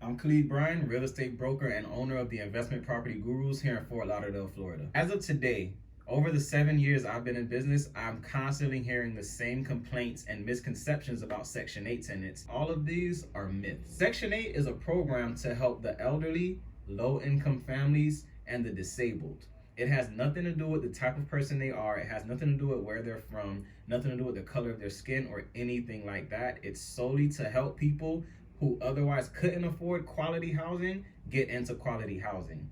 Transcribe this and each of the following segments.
I'm Khalid Bryan, real estate broker and owner of the Investment Property Gurus here in Fort Lauderdale, Florida. As of today, over the 7 years I've been in business, I'm constantly hearing the same complaints and misconceptions about Section 8 tenants. All of these are myths. Section 8 is a program to help the elderly, low-income families, and the disabled. It has nothing to do with the type of person they are. It has nothing to do with where they're from, nothing to do with the color of their skin or anything like that. It's solely to help people who otherwise couldn't afford quality housing get into quality housing.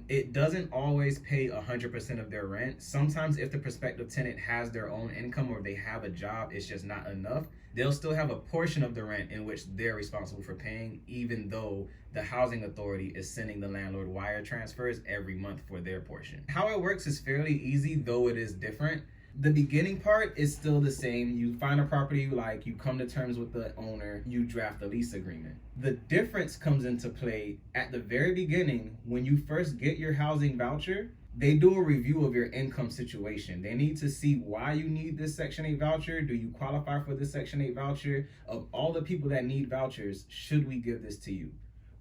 It doesn't always pay 100% of their rent. Sometimes if the prospective tenant has their own income or they have a job, it's just not enough. They'll still have a portion of the rent in which they're responsible for paying, even though the housing authority is sending the landlord wire transfers every month for their portion. How it works is fairly easy, though it is different. The beginning part is still the same. You find a property you like, you come to terms with the owner, you draft a lease agreement. The difference comes into play at the very beginning. When you first get your housing voucher, they do a review of your income situation. They need to see why you need this Section 8 voucher. Do you qualify for this Section 8 voucher? Of all the people that need vouchers, should we give this to you?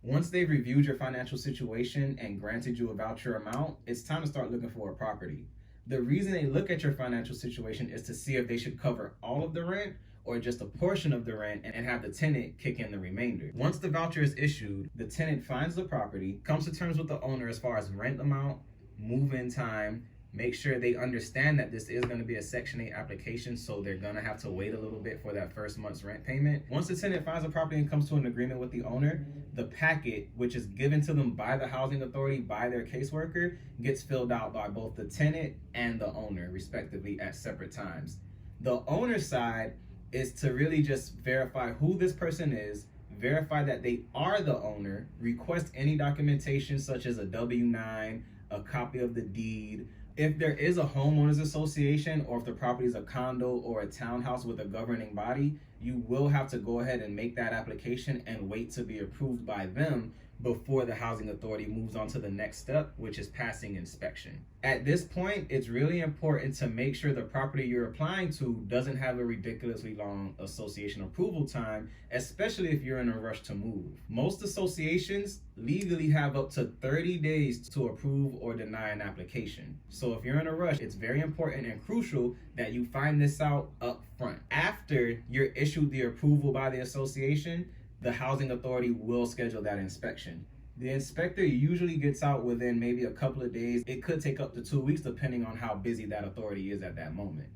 Once they've reviewed your financial situation and granted you a voucher amount, it's time to start looking for a property. The reason they look at your financial situation is to see if they should cover all of the rent or just a portion of the rent and have the tenant kick in the remainder. Once the voucher is issued, the tenant finds the property, comes to terms with the owner as far as rent amount, move-in time, make sure they understand that this is going to be a Section 8 application, so they're going to have to wait a little bit for that first month's rent payment. Once the tenant finds a property and comes to an agreement with the owner, the packet, which is given to them by the housing authority, by their caseworker, gets filled out by both the tenant and the owner, respectively, at separate times. The owner's side is to really just verify who this person is, verify that they are the owner, request any documentation such as a W-9, a copy of the deed. If there is a homeowners association or if the property is a condo or a townhouse with a governing body, you will have to go ahead and make that application and wait to be approved by them before the housing authority moves on to the next step, which is passing inspection. At this point, it's really important to make sure the property you're applying to doesn't have a ridiculously long association approval time, especially if you're in a rush to move. Most associations legally have up to 30 days to approve or deny an application. So if you're in a rush, it's very important and crucial that you find this out up front. After you're issued the approval by the association, the housing authority will schedule that inspection. The inspector usually gets out within maybe a couple of days. It could take up to 2 weeks depending on how busy that authority is at that moment.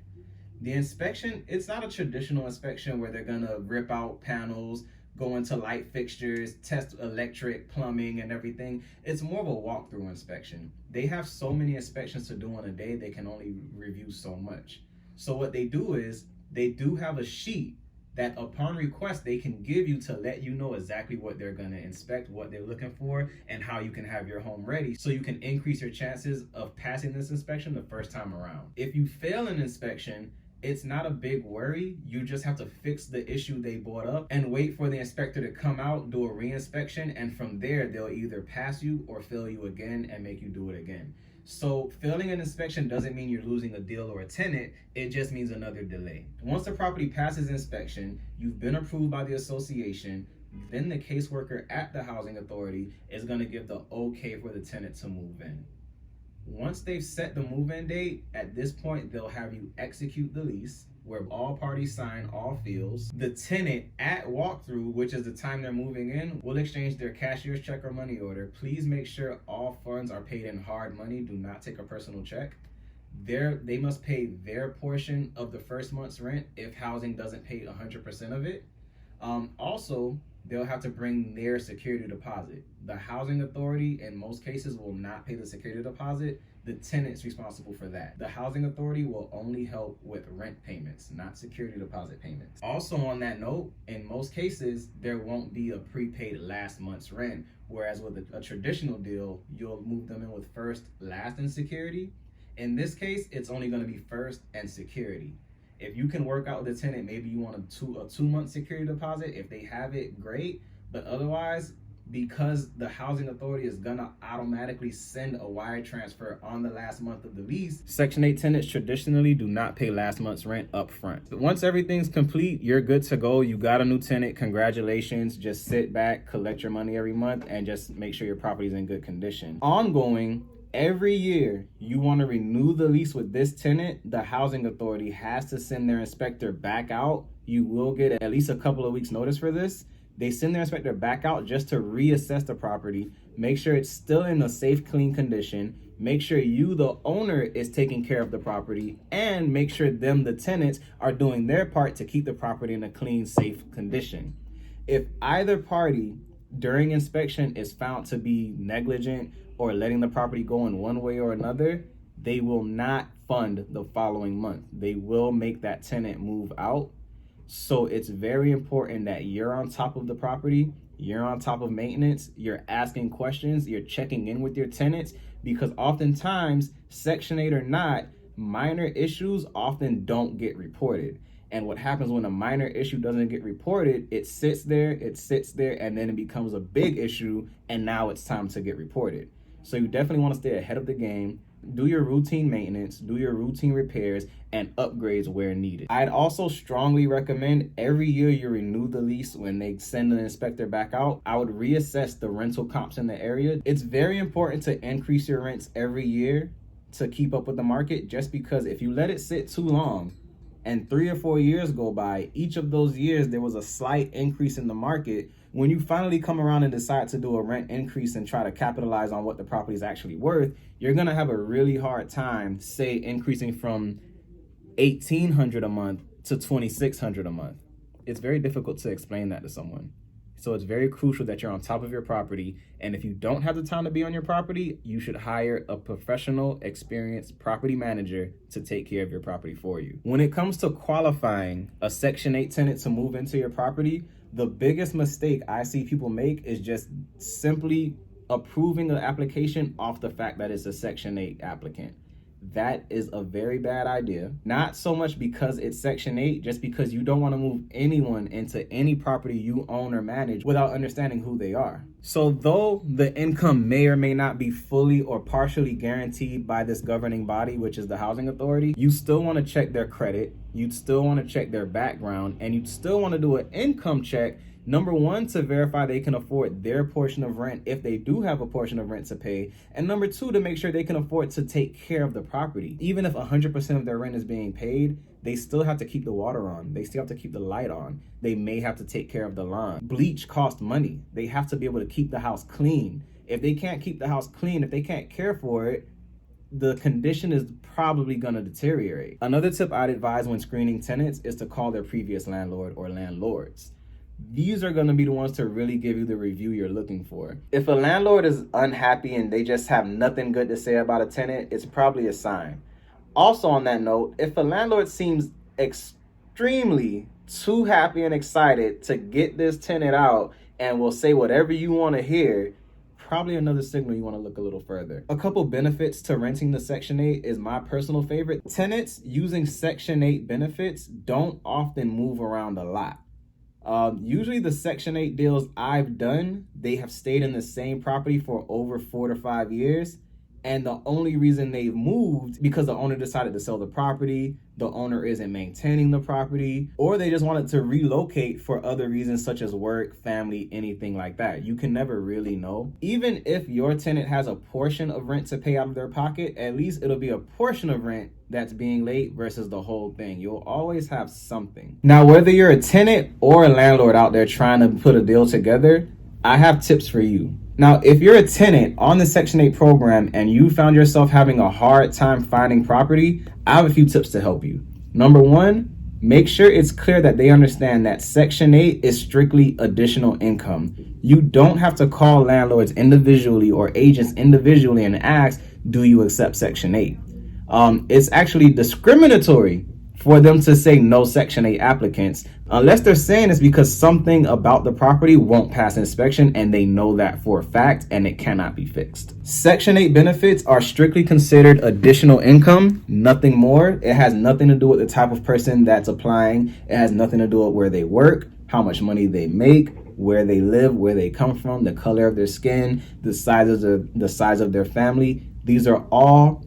The inspection, it's not a traditional inspection where they're gonna rip out panels, go into light fixtures, test electric, plumbing, and everything. It's more of a walkthrough inspection. They have so many inspections to do in a day, they can only review so much. So what they do is, they do have a sheet that upon request they can give you to let you know exactly what they're going to inspect, what they're looking for, and how you can have your home ready so you can increase your chances of passing this inspection the first time around. If you fail an inspection, it's not a big worry. You just have to fix the issue they brought up and wait for the inspector to come out, do a re-inspection, and from there they'll either pass you or fail you again and make you do it again. So failing an inspection doesn't mean you're losing a deal or a tenant, it just means another delay. Once the property passes inspection, you've been approved by the association, then the caseworker at the housing authority is going to give the okay for the tenant to move in. Once they've set the move-in date, at this point they'll have you execute the lease where all parties sign all fields. The tenant at walkthrough, which is the time they're moving in, will exchange their cashier's check or money order. Please make sure all funds are paid in hard money. Do not take a personal check. They must pay their portion of the first month's rent if housing doesn't pay 100% of it. Also, they'll have to bring their security deposit. The housing authority in most cases will not pay the security deposit. The tenant's responsible for that. The housing authority will only help with rent payments, not security deposit payments. Also on that note, in most cases, there won't be a prepaid last month's rent, whereas with a traditional deal, you'll move them in with first, last, and security. In this case, it's only gonna be first and security. If you can work out with the tenant, maybe you want a two-month security deposit. If they have it, great. But otherwise, because the housing authority is gonna automatically send a wire transfer on the last month of the lease. Section 8 tenants traditionally do not pay last month's rent up front. Once everything's complete, you're good to go. You got a new tenant, congratulations. Just sit back, collect your money every month, and just make sure your property's in good condition. Ongoing, every year you want to renew the lease with this tenant, the housing authority has to send their inspector back out. You will get at least a couple of weeks notice for this. They send their inspector back out just to reassess the property, make sure it's still in a safe, clean condition, make sure you, the owner, is taking care of the property, and make sure them, the tenants, are doing their part to keep the property in a clean, safe condition. If either party during inspection is found to be negligent or letting the property go in one way or another, they will not fund the following month. They will make that tenant move out. So it's very important that you're on top of the property, you're on top of maintenance, you're asking questions, you're checking in with your tenants, because oftentimes, Section 8 or not, minor issues often don't get reported. And what happens when a minor issue doesn't get reported, it sits there, and then it becomes a big issue, and now it's time to get reported. So you definitely want to stay ahead of the game. Do your routine maintenance, do your routine repairs, and upgrades where needed. I'd also strongly recommend every year you renew the lease when they send an inspector back out, I would reassess the rental comps in the area. It's very important to increase your rents every year to keep up with the market, just because if you let it sit too long and 3 or 4 years go by, each of those years there was a slight increase in the market. When you finally come around and decide to do a rent increase and try to capitalize on what the property is actually worth, you're gonna have a really hard time, say, increasing from $1,800 a month to $2,600 a month. It's very difficult to explain that to someone. So it's very crucial that you're on top of your property. And if you don't have the time to be on your property, you should hire a professional, experienced property manager to take care of your property for you. When it comes to qualifying a Section 8 tenant to move into your property, the biggest mistake I see people make is just simply approving an application off the fact that it's a Section 8 applicant. That is a very bad idea. Not so much because it's Section 8, just because you don't want to move anyone into any property you own or manage without understanding who they are. So though the income may or may not be fully or partially guaranteed by this governing body, which is the housing authority, you still want to check their credit, you'd still want to check their background, and you'd still want to do an income check. Number one, to verify they can afford their portion of rent if they do have a portion of rent to pay. And number two, to make sure they can afford to take care of the property. Even if 100% of their rent is being paid, they still have to keep the water on. They still have to keep the light on. They may have to take care of the lawn. Bleach costs money. They have to be able to keep the house clean. If they can't keep the house clean, if they can't care for it, the condition is probably going to deteriorate. Another tip I'd advise when screening tenants is to call their previous landlord or landlords. These are going to be the ones to really give you the review you're looking for. If a landlord is unhappy and they just have nothing good to say about a tenant, it's probably a sign. Also on that note, if a landlord seems extremely too happy and excited to get this tenant out and will say whatever you want to hear, probably another signal you want to look a little further. A couple benefits to renting the Section 8 is my personal favorite. Tenants using Section 8 benefits don't often move around a lot. Usually the Section 8 deals I've done, they have stayed in the same property for over 4 to 5 years. And the only reason they've moved because the owner decided to sell the property, the owner isn't maintaining the property, or they just wanted to relocate for other reasons such as work, family, anything like that. You can never really know. Even if your tenant has a portion of rent to pay out of their pocket, at least it'll be a portion of rent that's being late versus the whole thing. You'll always have something. Now, whether you're a tenant or a landlord out there trying to put a deal together, I have tips for you. Now, if you're a tenant on the Section 8 program and you found yourself having a hard time finding property, I have a few tips to help you. Number one, make sure it's clear that they understand that Section 8 is strictly additional income. You don't have to call landlords individually or agents individually and ask, do you accept Section 8? It's actually discriminatory for them to say no Section 8 applicants, unless they're saying it's because something about the property won't pass inspection and they know that for a fact and it cannot be fixed. Section 8 benefits are strictly considered additional income, nothing more. It has nothing to do with the type of person that's applying. It has nothing to do with where they work, how much money they make, where they live, where they come from, the color of their skin, the size of their family. These are all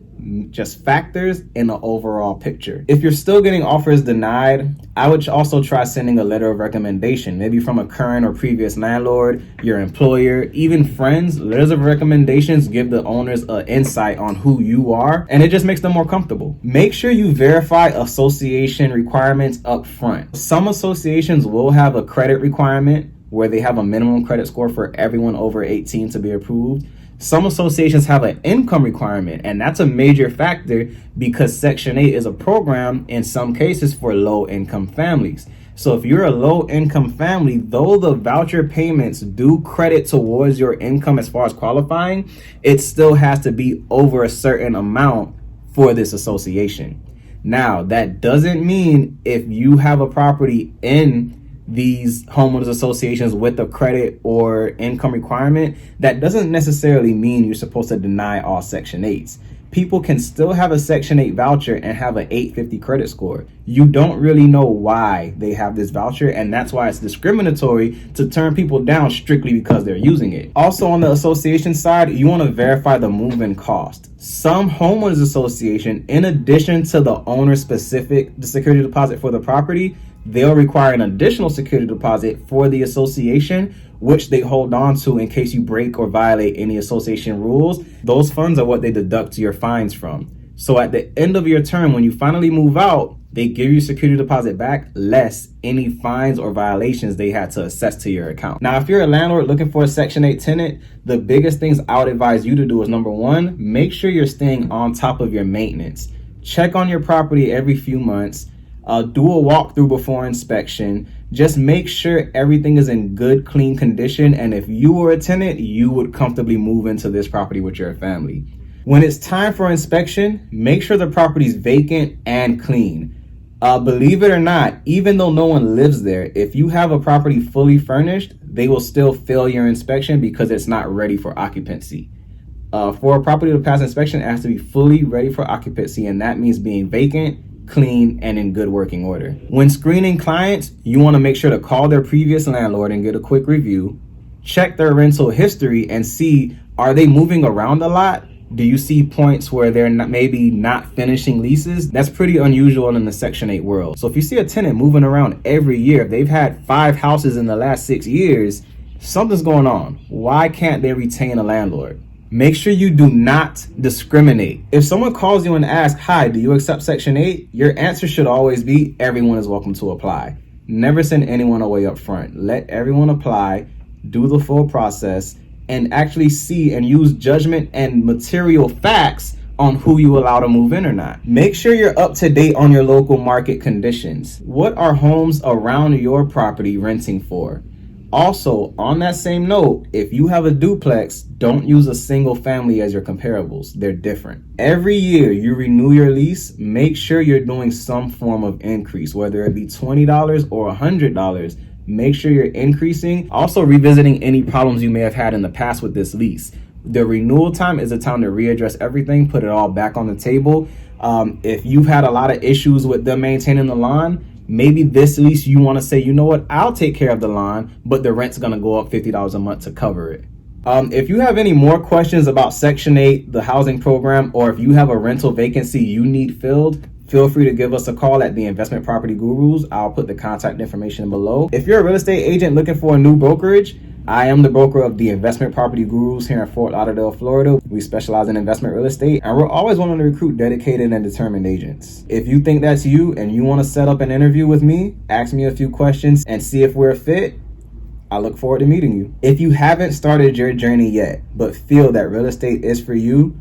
just factors in the overall picture. If you're still getting offers denied, I would also try sending a letter of recommendation, maybe from a current or previous landlord, your employer, even friends. Letters of recommendations give the owners an insight on who you are, and it just makes them more comfortable. Make sure you verify association requirements up front. Some associations will have a credit requirement where they have a minimum credit score for everyone over 18 to be approved. Some associations have an income requirement, and that's a major factor because Section 8 is a program in some cases for low-income families. So if you're a low-income family, though the voucher payments do credit towards your income as far as qualifying, it still has to be over a certain amount for this association. Now, that doesn't mean if you have a property in these homeowners associations with a credit or income requirement, that doesn't necessarily mean you're supposed to deny all Section 8s. People can still have a Section 8 voucher and have an 850 credit score. You don't really know why they have this voucher, and that's why it's discriminatory to turn people down strictly because they're using it. Also, on the association side, you want to verify the move-in cost. Some homeowners association, in addition to the owner-specific security deposit for the property, they'll require an additional security deposit for the association, which they hold on to in case you break or violate any association rules. Those funds are what they deduct your fines from. So at the end of your term, when you finally move out, they give you security deposit back less any fines or violations they had to assess to your account. Now, if you're a landlord looking for a Section 8 tenant, the biggest things I would advise you to do is, number one, make sure you're staying on top of your maintenance. Check on your property every few months. Do a walkthrough before inspection. Just make sure everything is in good, clean condition. And if you were a tenant, you would comfortably move into this property with your family. When it's time for inspection, make sure the property is vacant and clean. Believe it or not, even though no one lives there, if you have a property fully furnished, they will still fail your inspection because it's not ready for occupancy. For a property to pass inspection, it has to be fully ready for occupancy, and that means being vacant, clean, and in good working order. When screening clients, you want to make sure to call their previous landlord and get a quick review. Check their rental history and see, are they moving around a lot? Do you see points where they're maybe not finishing leases? That's pretty unusual in the Section 8 world. So if you see a tenant moving around every year, if they've had 5 houses in the last 6 years, something's going on. Why can't they retain a landlord? Make sure you do not discriminate. If someone calls you and asks, "Hi, do you accept Section 8?" your answer should always be, "Everyone is welcome to apply." Never send anyone away up front. Let everyone apply, do the full process, and actually see and use judgment and material facts on who you allow to move in or not. Make sure you're up to date on your local market conditions. What are homes around your property renting for? Also, on that same note, if you have a duplex, don't use a single family as your comparables. They're different. Every year you renew your lease, make sure you're doing some form of increase, whether it be $20 or $100. Make sure you're increasing. Also, revisiting any problems you may have had in the past with this lease. The renewal time is a time to readdress everything, put it all back on the table. If you've had a lot of issues with them maintaining the lawn, maybe this lease you want to say, you know what, I'll take care of the lawn, but the rent's going to go up $50 a month to cover it. If you have any more questions about Section 8, the housing program, or if you have a rental vacancy you need filled, feel free to give us a call at the Investment Property Gurus. I'll put the contact information below. If you're a real estate agent looking for a new brokerage, I am the broker of the Investment Property Gurus here in Fort Lauderdale, Florida. We specialize in investment real estate, and we're always wanting to recruit dedicated and determined agents. If you think that's you and you want to set up an interview with me, ask me a few questions and see if we're a fit, I look forward to meeting you. If you haven't started your journey yet, but feel that real estate is for you,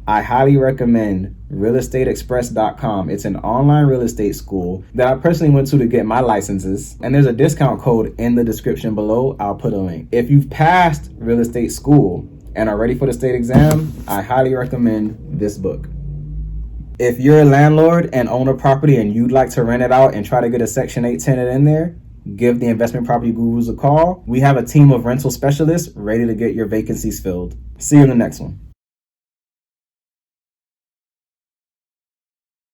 I highly recommend realestateexpress.com. It's an online real estate school that I personally went to get my licenses, and there's a discount code in the description below. I'll put a link. If you've passed real estate school and are ready for the state exam, I highly recommend this book. If you're a landlord and own a property and you'd like to rent it out and try to get a Section 8 tenant in there, give the Investment Property Gurus a call. We have a team of rental specialists ready to get your vacancies filled. See you in the next one.